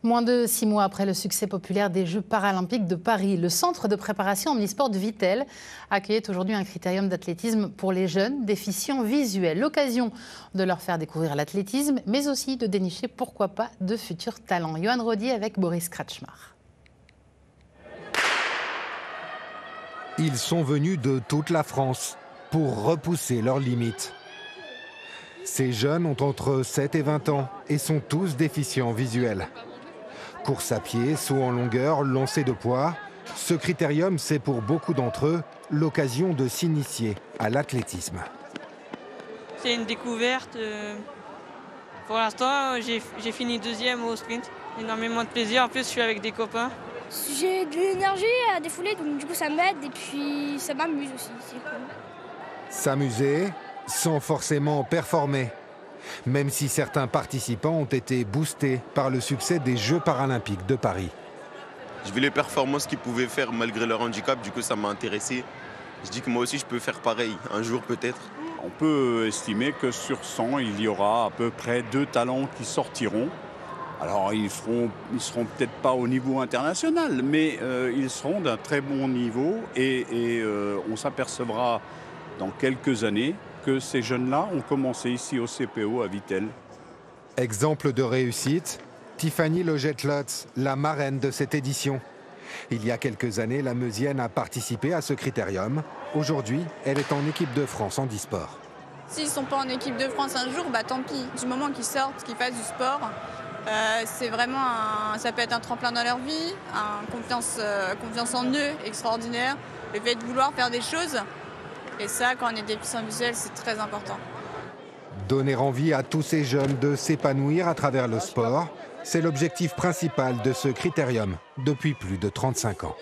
Moins de 6 mois après le succès populaire des Jeux paralympiques de Paris, le centre de préparation omnisport de Vittel accueillait aujourd'hui un critérium d'athlétisme pour les jeunes déficients visuels. L'occasion de leur faire découvrir l'athlétisme, mais aussi de dénicher, pourquoi pas, de futurs talents. Johan Rodier avec Boris Kratchmar. Ils sont venus de toute la France pour repousser leurs limites. Ces jeunes ont entre 7 et 20 ans et sont tous déficients visuels. Course à pied, saut en longueur, lancer de poids, ce critérium, c'est pour beaucoup d'entre eux l'occasion de s'initier à l'athlétisme. C'est une découverte. Pour l'instant, j'ai fini deuxième au sprint. Énormément de plaisir. En plus, je suis avec des copains. J'ai de l'énergie à défouler, donc du coup ça m'aide et puis ça m'amuse aussi. C'est cool. S'amuser sans forcément performer. Même si certains participants ont été boostés par le succès des Jeux paralympiques de Paris. J'ai vu les performances qu'ils pouvaient faire malgré leur handicap, du coup ça m'a intéressé. Je dis que moi aussi je peux faire pareil, un jour peut-être. On peut estimer que sur 100, il y aura à peu près 2 talents qui sortiront. Alors ils seront peut-être pas au niveau international, mais ils seront d'un très bon niveau et on s'apercevra dans quelques années que ces jeunes-là ont commencé ici au CPO à Vittel. Exemple de réussite, Tiffany Logette-Lotz, la marraine de cette édition. Il y a quelques années, la Meusienne a participé à ce critérium. Aujourd'hui, elle est en équipe de France handisport. S'ils ne sont pas en équipe de France un jour, bah tant pis. Du moment qu'ils sortent, qu'ils fassent du sport, c'est vraiment ça peut être un tremplin dans leur vie, confiance en eux extraordinaire, le fait de vouloir faire des choses. Et ça, quand on est déficient visuel, c'est très important. Donner envie à tous ces jeunes de s'épanouir à travers le sport, c'est l'objectif principal de ce critérium depuis plus de 35 ans.